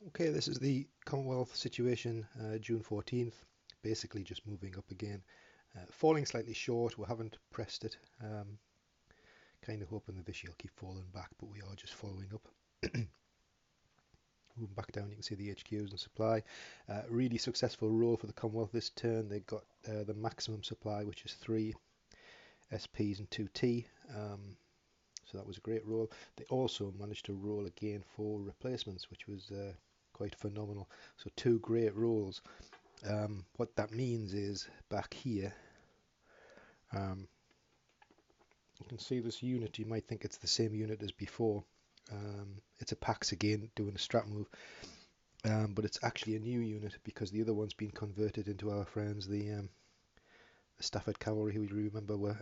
Okay, this is the Commonwealth situation, June 14th, basically just moving up again. Falling slightly short, we haven't pressed it. Kind of hoping the Vichy will keep falling back, but we are just following up. Moving back down, you can see the HQs and supply. Really successful roll for the Commonwealth this turn. They got the maximum supply, which is 3 SPs and 2 T. So that was a great roll. They also managed to roll again for replacements, which was quite phenomenal. So 2 great rolls. What that means is back here, you can see this unit. You might think it's the same unit as before. It's a Pax again doing a strap move, but it's actually a new unit because the other one's been converted into our friends, the Stafford Cavalry, who we remember were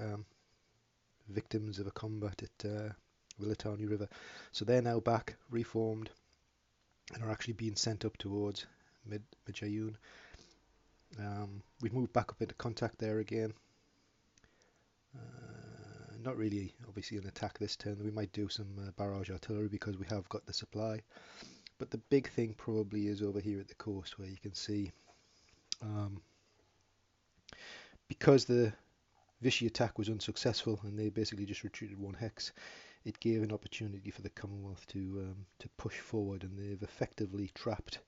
victims of a combat at Willatani River. So they're now back, reformed, and are actually being sent up towards Mid-Jayoun. We've moved back up into contact there again. Not really, obviously, an attack this turn. We might do some barrage artillery because we have got the supply. But the big thing probably is over here at the coast, where you can see, because the Vichy attack was unsuccessful and they basically just retreated 1 hex, it gave an opportunity for the Commonwealth to push forward, and they've effectively trapped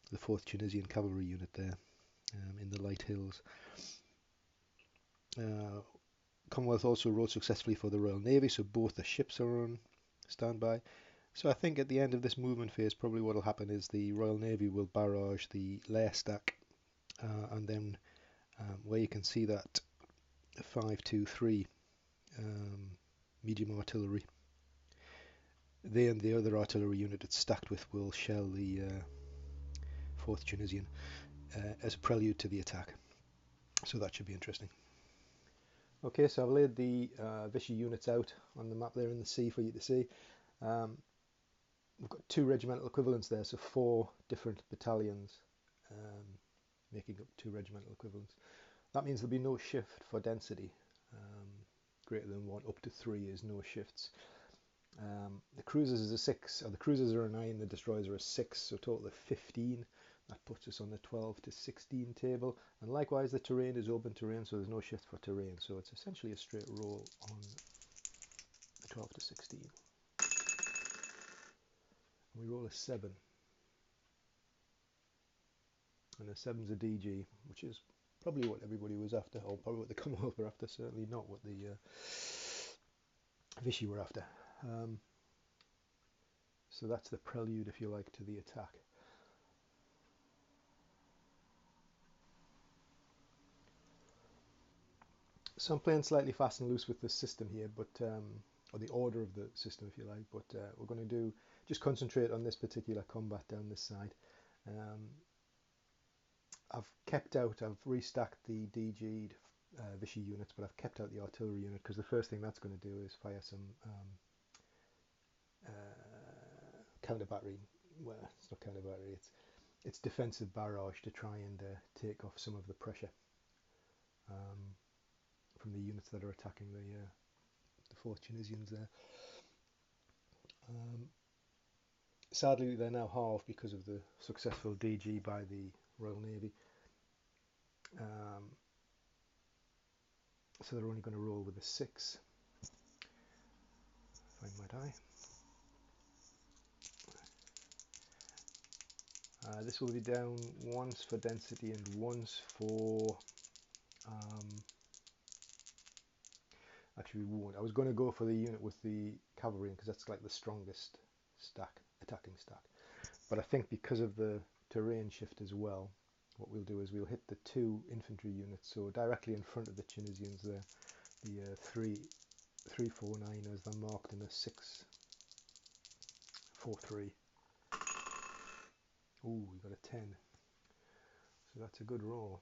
the 4th Tunisian Cavalry unit there in the Light Hills. Commonwealth also rode successfully for the Royal Navy, so both the ships are on standby. So I think at the end of this movement phase, probably what will happen is the Royal Navy will barrage the Lair stack, and then where you can see that 523 medium artillery, they and the other artillery unit it's stacked with will shell the 4th Tunisian as a prelude to the attack. So that should be interesting. Okay, so I've laid the Vichy units out on the map there in the sea for you to see. We've got 2 regimental equivalents there, so 4 different battalions making up 2 regimental equivalents. That means there'll be no shift for density. Greater than 1 up to 3 is no shifts. The cruisers is a 6, or the cruisers are a 9, the destroyers are a 6, so total of 15. That puts us on the 12 to 16 table, and likewise the terrain is open terrain, so there's no shift for terrain, so it's essentially a straight roll on the 12 to 16. We roll a 7, and a 7's a DG, which is probably what everybody was after, or probably what the Commonwealth were after, certainly not what the Vichy were after. So that's the prelude, if you like, to the attack. So I'm playing slightly fast and loose with the system here, but or the order of the system, if you like. But we're going to just concentrate on this particular combat down this side. I've restacked the DG'd Vichy units, but I've kept out the artillery unit because the first thing that's going to do is fire some counter battery. Well, it's not counter battery; it's defensive barrage to try and take off some of the pressure from the units that are attacking the 4th Tunisians there. Sadly, they're now halved because of the successful DG by the Royal Navy. So they're only going to roll with a 6. Find my die. This will be down once for density and once for... actually, we won't. I was going to go for the unit with the cavalry because that's like the strongest attacking stack. But I think because of the terrain shift as well, what we'll do is we'll hit the 2 infantry units, so directly in front of the Tunisians there, the 349ers, they're marked in a 643. Ooh, we got a 10. So that's a good roll.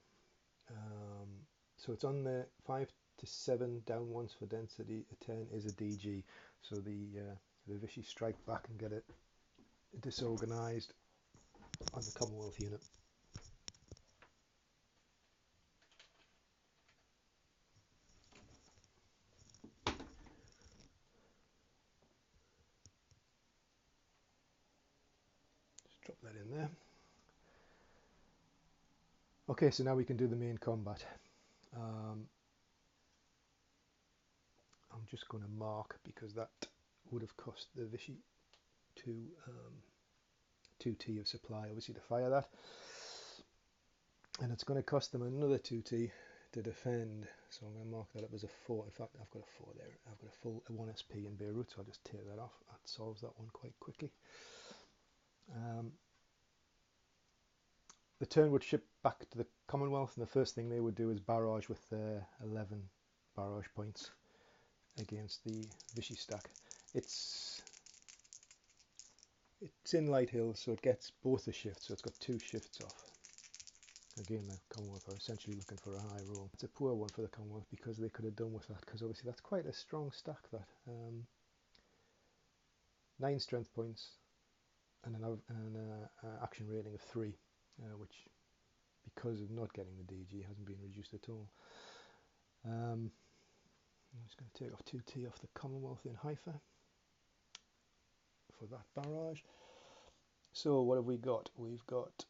So it's on the 5 to 7, down once for density. A 10 is a DG. So the Vichy strike back and get it disorganized on the Commonwealth unit. drop that in there. Okay, so now we can do the main combat. I'm just going to mark, because that would have cost the Vichy 2T of supply, obviously, to fire that. And it's going to cost them another 2T to defend. So I'm going to mark that up as a 4. In fact, I've got a 4 there. I've got a full 1 SP in Beirut, so I'll just take that off. That solves that one quite quickly. The turn would ship back to the Commonwealth, and the first thing they would do is barrage with 11 barrage points against the Vichy stack. It's in Light Hill, so it gets both the shifts, so it's got 2 shifts off. Again, the Commonwealth are essentially looking for a high roll. It's a poor one for the Commonwealth, because they could have done with that, because obviously that's quite a strong stack, that. 9 strength points and an action rating of 3, which, because of not getting the DG, hasn't been reduced at all. I'm just going to take off 2T off the Commonwealth in Haifa for that barrage. So what have we got? We've got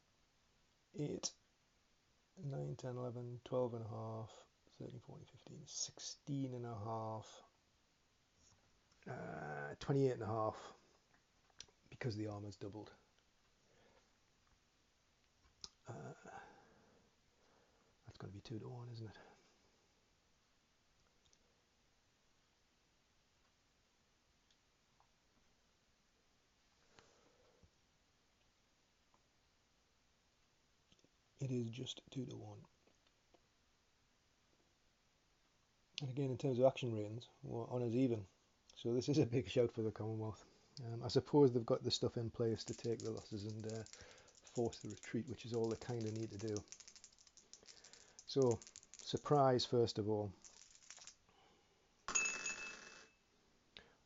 8, 9, 10, 11, 12 and a half, 13, 14, 15, 16 and a half, 28 and a half, because the armor's doubled. That's going to be 2 to 1, isn't it? It is just 2 to 1. And again, in terms of action ratings, we're on as even. So this is a big shout for the Commonwealth. I suppose they've got the stuff in place to take the losses and force the retreat, which is all they kind of need to do. So, surprise first of all.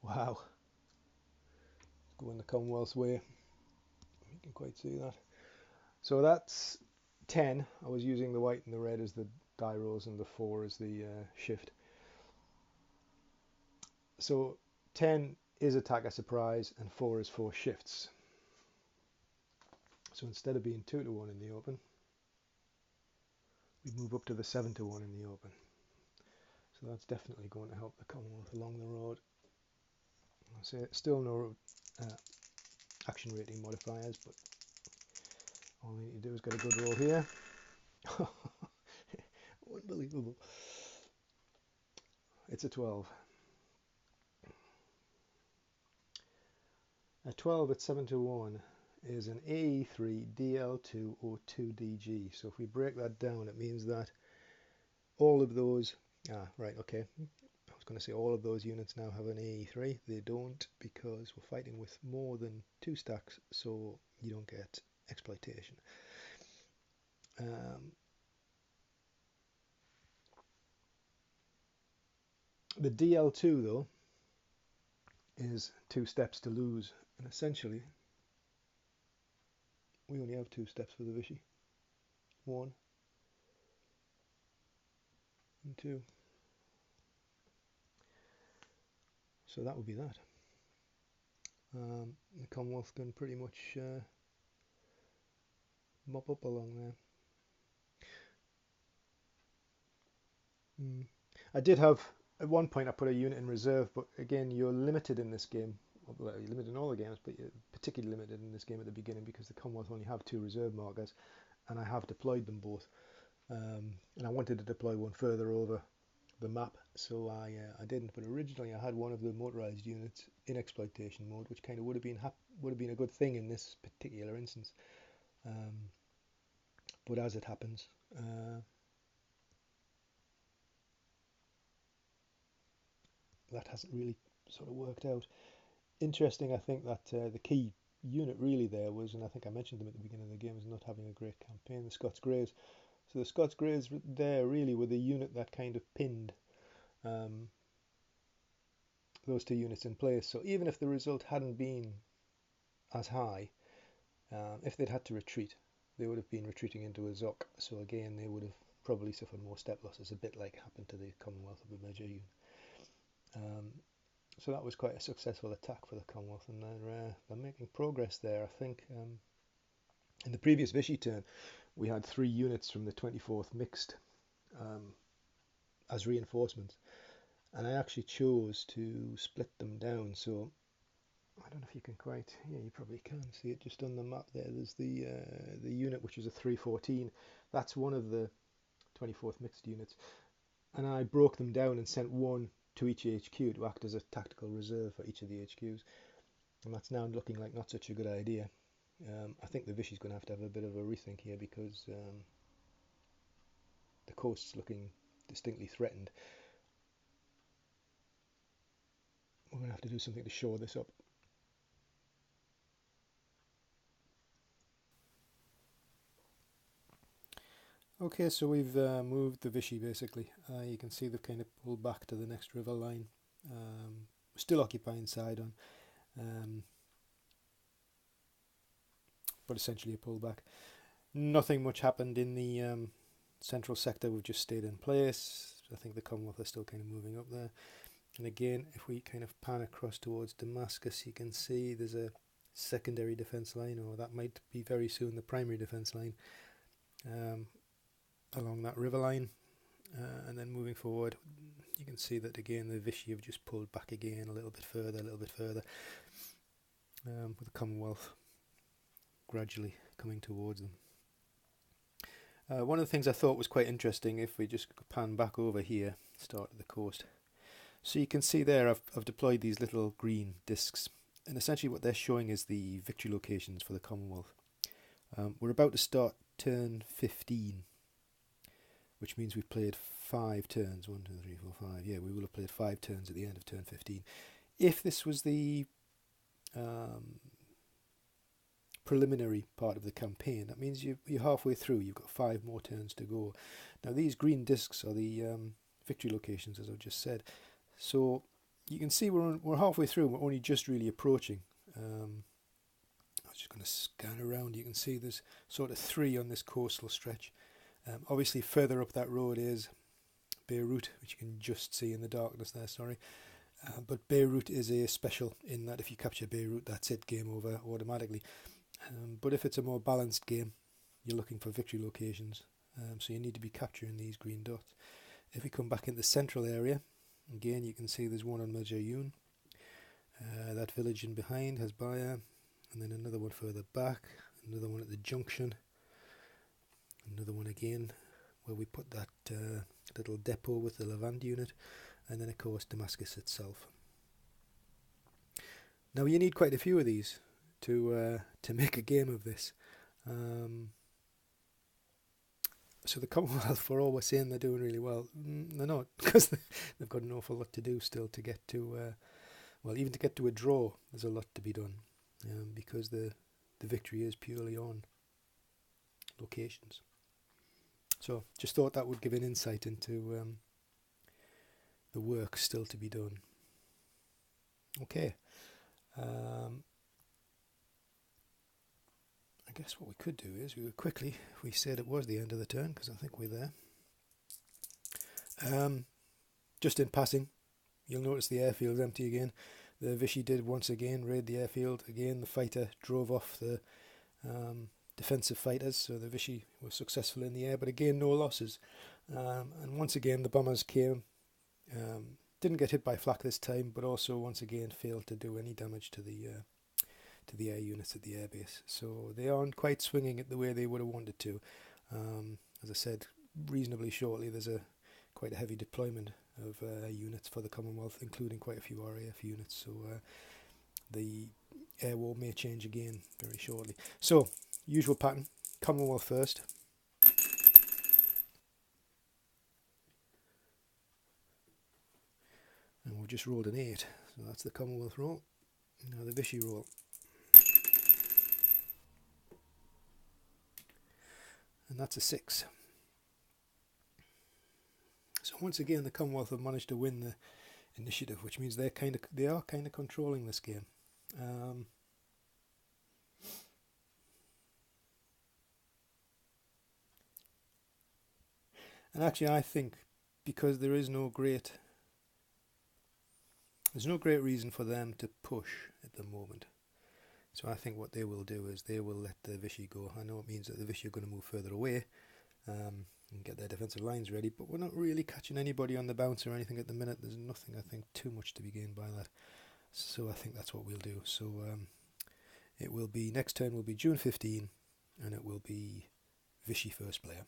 Wow. Going the Commonwealth's way. You can quite see that. So that's 10. I was using the white and the red as the die rolls and the 4 as the shift. So 10 is attacker surprise and 4 is 4 shifts. So instead of being 2 to 1 in the open, we move up to the 7 to 1 in the open. So that's definitely going to help the Commonwealth along the road. I say still no action rating modifiers, but all they need to do is get a good roll here. Unbelievable. It's a 12. A 12 at 7 to 1 is an AE3 DL2 or 2DG. So if we break that down, it means that all of those, right, okay, I was going to say all of those units now have an AE3. They don't, because we're fighting with more than 2 stacks, so you don't get exploitation. The DL2 though is 2 steps to lose, and essentially we only have 2 steps for the Vichy. 1 and 2. So that would be that. The Commonwealth can pretty much mop up along there. I did have, at one point I put a unit in reserve, but again you're limited in this game. Well, you're limited in all the games, but you're particularly limited in this game at the beginning, because the Commonwealth only have 2 reserve markers, and I have deployed them both. And I wanted to deploy one further over the map, so I didn't. But originally I had one of the motorized units in exploitation mode, which kind of would have been a good thing in this particular instance. But as it happens, that hasn't really sort of worked out. Interesting, I think that the key unit really there was, and I think I mentioned them at the beginning of the game, was not having a great campaign, the Scots Greys. So the Scots Greys there really were the unit that kind of pinned those 2 units in place. So even if the result hadn't been as high, if they'd had to retreat, they would have been retreating into a ZOC. So again, they would have probably suffered more step losses, a bit like happened to the Commonwealth of Bemidji. So that was quite a successful attack for the Commonwealth, and they're making progress there. I think In the previous Vichy turn, we had 3 units from the 24th mixed um, as reinforcements, and I actually chose to split them down. So I don't know if you can quite, yeah, you probably can see it just on the map there. There's the unit which is a 314. That's one of the 24th mixed units, and I broke them down and sent one to each HQ to act as a tactical reserve for each of the HQs. And that's now looking like not such a good idea. I think the Vichy's going to have a bit of a rethink here, because the coast's looking distinctly threatened. We're going to have to do something to shore this up. Okay, so we've moved the Vichy basically. You can see they've kind of pulled back to the next river line. Still occupying Sidon, but essentially a pullback. Nothing much happened in the central sector. We've just stayed in place. I think the Commonwealth are still kind of moving up there. And again, if we kind of pan across towards Damascus, you can see there's a secondary defence line, or that might be very soon the primary defence line, along that river line. And then moving forward, you can see that again the Vichy have just pulled back again a little bit further, with the Commonwealth gradually coming towards them. One of the things I thought was quite interesting, if we just pan back over here, start at the coast. So you can see there I've deployed these little green discs, and essentially what they're showing is the victory locations for the Commonwealth. We're about to start turn 15, which means we've played 5 turns. 1, 2, 3, 4, 5. Yeah, we will have played 5 turns at the end of turn 15. If this was the preliminary part of the campaign, that means you're halfway through. You've got 5 more turns to go. Now these green discs are the victory locations, as I've just said. So you can see we're halfway through. We're only just really approaching. I was just going to scan around. You can see there's sort of 3 on this coastal stretch. Obviously further up that road is Beirut, which you can just see in the darkness there, sorry. But Beirut is a special in that if you capture Beirut, that's it, game over automatically. But if it's a more balanced game, you're looking for victory locations, so you need to be capturing these green dots. If we come back in the central area, again you can see there's one on Majayoun. That village in behind has Bayer, and then another one further back, another one at the junction, another one again where we put that little depot with the Levant unit, and then of course Damascus itself. Now you need quite a few of these to make a game of this. So the Commonwealth, for all we're saying they're doing really well, they're not, because they've got an awful lot to do still to get to, well, even to get to a draw, there's a lot to be done, because the victory is purely on locations. So just thought that would give an insight into the work still to be done. Okay. I guess what we could do is we would quickly, if we said it was the end of the turn, because I think we're there. Just in passing, you'll notice the airfield's empty again. The Vichy did once again raid the airfield. Again, the fighter drove off the defensive fighters, so the Vichy was successful in the air, but again, no losses. And once again, the bombers came, didn't get hit by flak this time, but also once again failed to do any damage to the air units at the airbase. So they aren't quite swinging it the way they would have wanted to. As I said, reasonably shortly, there's quite a heavy deployment of units for the Commonwealth, including quite a few RAF units. So the air war may change again very shortly. So, usual pattern, Commonwealth first. And we've just rolled an 8, so that's the Commonwealth roll. Now the Vichy roll. And that's a 6. So once again, the Commonwealth have managed to win the initiative, which means they are kind of controlling this game. And actually, I think because there's no great reason for them to push at the moment. So I think what they will do is they will let the Vichy go. I know it means that the Vichy are going to move further away and get their defensive lines ready, but we're not really catching anybody on the bounce or anything at the minute. There's nothing, I think, too much to be gained by that. So I think that's what we'll do. So it will be, next turn will be June 15, and it will be Vichy first player.